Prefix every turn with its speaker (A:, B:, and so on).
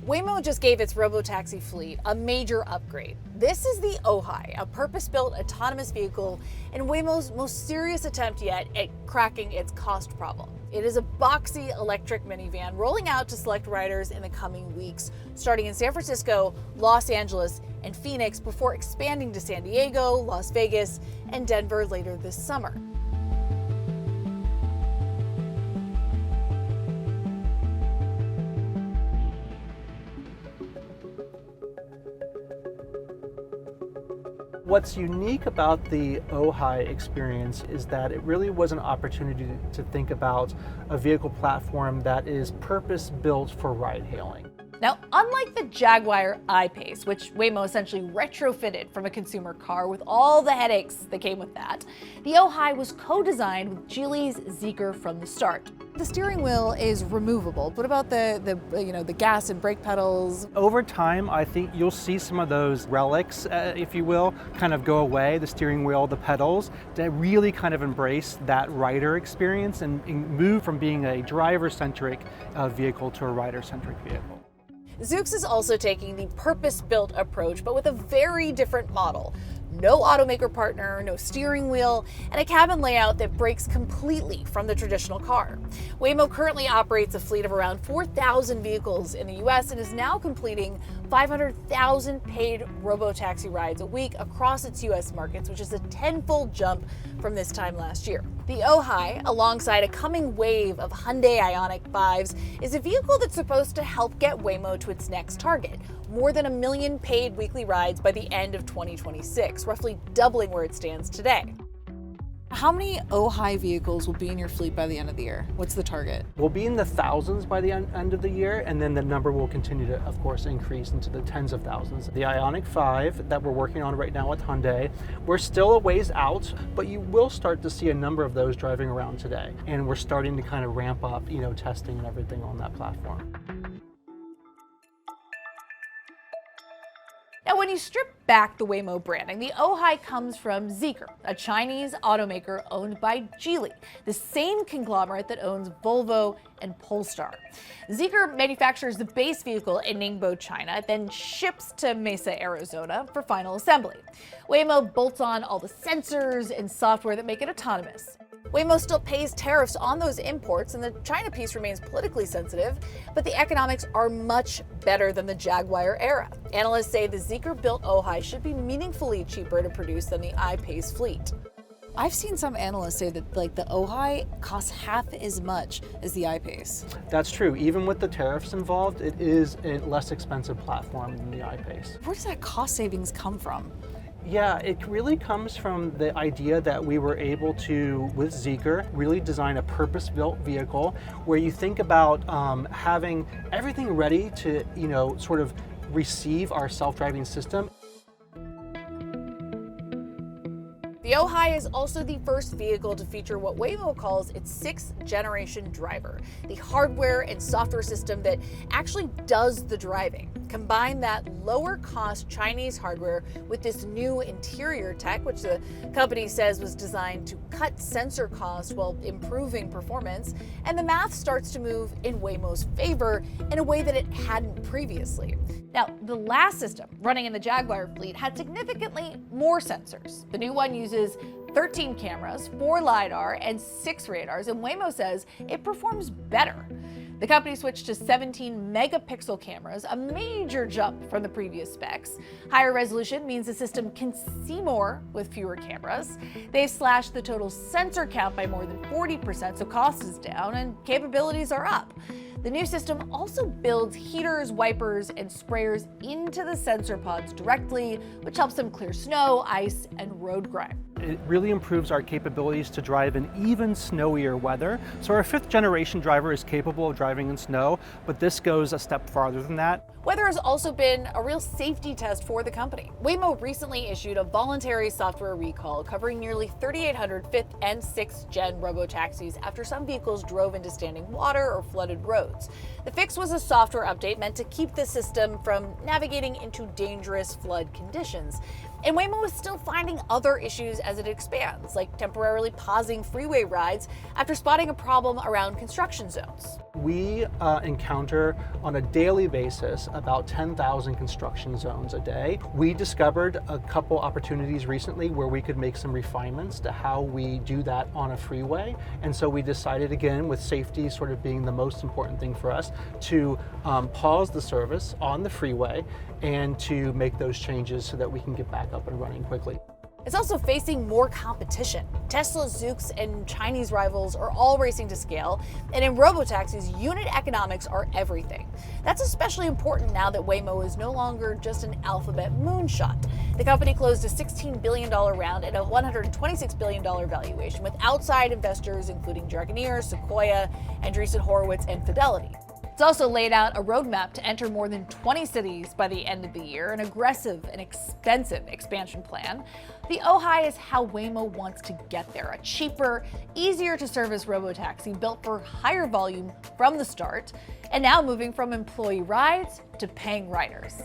A: Waymo just gave its Robotaxi fleet a major upgrade. This is the Ojai, a purpose-built autonomous vehicle and Waymo's most serious attempt yet at cracking its cost problem. It is a boxy electric minivan rolling out to select riders in the coming weeks, starting in San Francisco, Los Angeles, and Phoenix before expanding to San Diego, Las Vegas, and Denver later this summer.
B: What's unique about the Ojai experience is that it really was an opportunity to think about a vehicle platform that is purpose-built for ride-hailing.
A: Now, unlike the Jaguar I-Pace, which Waymo essentially retrofitted from a consumer car with all the headaches that came with that, the Ojai was co-designed with Geely's Zeekr from the start. The steering wheel is removable. What about the gas and brake pedals?
B: Over time, I think you'll see some of those relics, if you will, kind of go away, the steering wheel, the pedals, to really kind of embrace that rider experience and move from being a driver-centric vehicle to a rider-centric vehicle.
A: Zoox is also taking the purpose-built approach, but with a very different model. No automaker partner, no steering wheel, and a cabin layout that breaks completely from the traditional car. Waymo currently operates a fleet of around 4,000 vehicles in the US and is now completing 500,000 paid Robotaxi rides a week across its US markets, which is a tenfold jump from this time last year. The Ojai, alongside a coming wave of Hyundai Ioniq 5s, is a vehicle that's supposed to help get Waymo to its next target, more than 1 million paid weekly rides by the end of 2026, roughly doubling where it stands today. How many Ojai vehicles will be in your fleet by the end of the year? What's the target?
B: We'll be in the thousands by the end of the year, and then the number will continue to, of course, increase into the tens of thousands. The Ioniq 5 that we're working on right now with Hyundai, we're still a ways out, but you will start to see a number of those driving around today. And we're starting to kind of ramp up, testing and everything on that platform.
A: Now, when you strip back the Waymo branding, the Ojai comes from Zeekr, a Chinese automaker owned by Geely, the same conglomerate that owns Volvo and Polestar. Zeekr manufactures the base vehicle in Ningbo, China, then ships to Mesa, Arizona for final assembly. Waymo bolts on all the sensors and software that make it autonomous. Waymo still pays tariffs on those imports, and the China piece remains politically sensitive, but the economics are much better than the Jaguar era. Analysts say the Zeekr-built Ojai should be meaningfully cheaper to produce than the I-Pace fleet. I've seen some analysts say that the Ojai costs half as much as the I-Pace.
B: That's true. Even with the tariffs involved, it is a less expensive platform than the I-Pace.
A: Where does that cost savings come from?
B: Yeah, it really comes from the idea that we were able to, with Zeekr, really design a purpose-built vehicle where you think about having everything ready to, sort of receive our self-driving system.
A: The Ojai is also the first vehicle to feature what Waymo calls its 6th generation driver, the hardware and software system that actually does the driving. Combine that lower cost Chinese hardware with this new interior tech, which the company says was designed to cut sensor costs while improving performance, and the math starts to move in Waymo's favor in a way that it hadn't previously. Now, the last system running in the Jaguar fleet had significantly more sensors. The new one uses 13 cameras, 4 LiDAR, and 6 radars, and Waymo says it performs better. The company switched to 17 megapixel cameras, a major jump from the previous specs. Higher resolution means the system can see more with fewer cameras. They've slashed the total sensor count by more than 40%, so cost is down and capabilities are up. The new system also builds heaters, wipers, and sprayers into the sensor pods directly, which helps them clear snow, ice, and road grime.
B: It really improves our capabilities to drive in even snowier weather. So our 5th generation driver is capable of driving in snow, but this goes a step farther than that.
A: Weather has also been a real safety test for the company. Waymo recently issued a voluntary software recall covering nearly 3,800 5th and 6th gen robotaxis after some vehicles drove into standing water or flooded roads. The fix was a software update meant to keep the system from navigating into dangerous flood conditions. And Waymo is still finding other issues as it expands, like temporarily pausing freeway rides after spotting a problem around construction zones.
B: We encounter on a daily basis about 10,000 construction zones a day. We discovered a couple opportunities recently where we could make some refinements to how we do that on a freeway. And so we decided, again, with safety sort of being the most important thing for us, to pause the service on the freeway and to make those changes so that we can get back up and running quickly.
A: It's also facing more competition. Tesla, Zoox, and Chinese rivals are all racing to scale, and in Robotaxis, unit economics are everything. That's especially important now that Waymo is no longer just an Alphabet moonshot. The company closed a $16 billion round at a $126 billion valuation with outside investors including Jaguar, Sequoia, Andreessen Horowitz, and Fidelity. It's also laid out a roadmap to enter more than 20 cities by the end of the year, an aggressive and expensive expansion plan. The Ojai is how Waymo wants to get there, a cheaper, easier to service robotaxi built for higher volume from the start, and now moving from employee rides to paying riders.